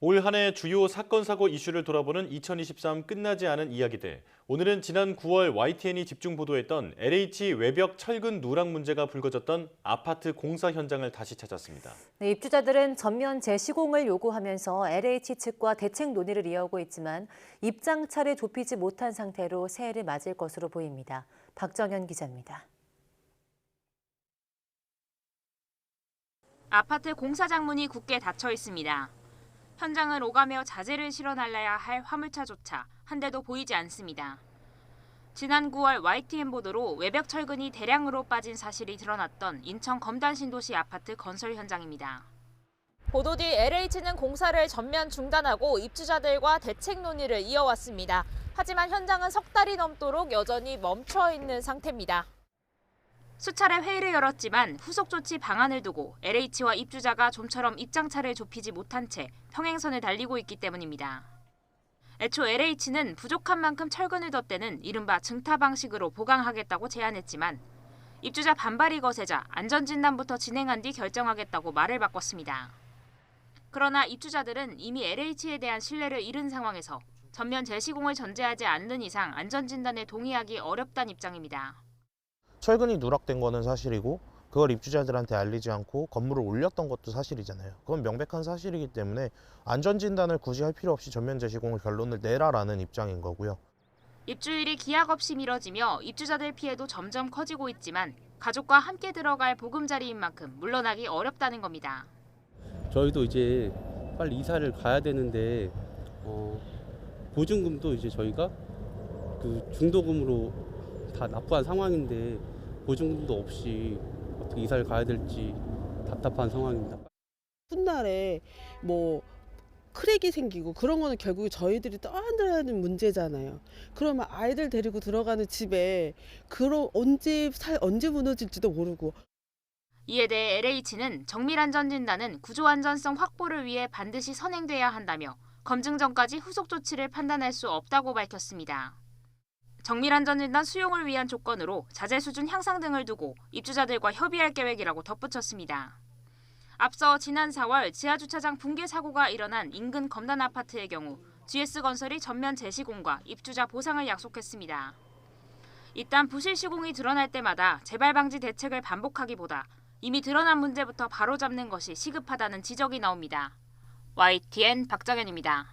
올 한 해 주요 사건 사고 이슈를 돌아보는 2023 끝나지 않은 이야기들. 오늘은 지난 9월 YTN이 집중 보도했던 LH 외벽 철근 누락 문제가 불거졌던 아파트 공사 현장을 다시 찾았습니다. 네, 입주자들은 전면 재시공을 요구하면서 LH 측과 대책 논의를 이어오고 있지만 입장차를 좁히지 못한 상태로 새해를 맞을 것으로 보입니다. 박정현 기자입니다. 아파트 공사장 문이 굳게 닫혀 있습니다. 현장을 오가며 자재를 실어 날라야 할 화물차조차 한 대도 보이지 않습니다. 지난 9월 YTN 보도로 외벽 철근이 대량으로 빠진 사실이 드러났던 인천 검단 신도시 아파트 건설 현장입니다. 보도 뒤 LH는 공사를 전면 중단하고 입주자들과 대책 논의를 이어왔습니다. 하지만 현장은 석 달이 넘도록 여전히 멈춰 있는 상태입니다. 수차례 회의를 열었지만 후속 조치 방안을 두고 LH와 입주자가 좀처럼 입장차를 좁히지 못한 채 평행선을 달리고 있기 때문입니다. 애초 LH는 부족한 만큼 철근을 덧대는 이른바 증타 방식으로 보강하겠다고 제안했지만 입주자 반발이 거세자 안전진단부터 진행한 뒤 결정하겠다고 말을 바꿨습니다. 그러나 입주자들은 이미 LH에 대한 신뢰를 잃은 상황에서 전면 재시공을 전제하지 않는 이상 안전진단에 동의하기 어렵다는 입장입니다. 철근이 누락된 거는 사실이고 그걸 입주자들한테 알리지 않고 건물을 올렸던 것도 사실이잖아요. 그건 명백한 사실이기 때문에 안전진단을 굳이 할 필요 없이 전면 재시공을 결론을 내라라는 입장인 거고요. 입주일이 기약 없이 미뤄지며 입주자들 피해도 점점 커지고 있지만 가족과 함께 들어갈 보금자리인 만큼 물러나기 어렵다는 겁니다. 저희도 이제 빨리 이사를 가야 되는데 보증금도 이제 저희가 그 중도금으로 다 납부한 상황인데 보증금도 없이 어떻게 이사를 가야 될지 답답한 상황입니다. 훗날에 뭐 크랙이 생기고 그런 거는 결국 저희들이 떠안는 문제잖아요. 그러면 아이들 데리고 들어가는 집에 언제 무너질지도 모르고. 이에 대해 LH는 정밀안전진단은 구조안전성 확보를 위해 반드시 선행돼야 한다며 검증 전까지 후속 조치를 판단할 수 없다고 밝혔습니다. 정밀안전진단 수용을 위한 조건으로 자재 수준 향상 등을 두고 입주자들과 협의할 계획이라고 덧붙였습니다. 앞서 지난 4월 지하주차장 붕괴 사고가 일어난 인근 검단 아파트의 경우 GS건설이 전면 재시공과 입주자 보상을 약속했습니다. 이딴 부실 시공이 드러날 때마다 재발 방지 대책을 반복하기보다 이미 드러난 문제부터 바로잡는 것이 시급하다는 지적이 나옵니다. YTN 박정현입니다.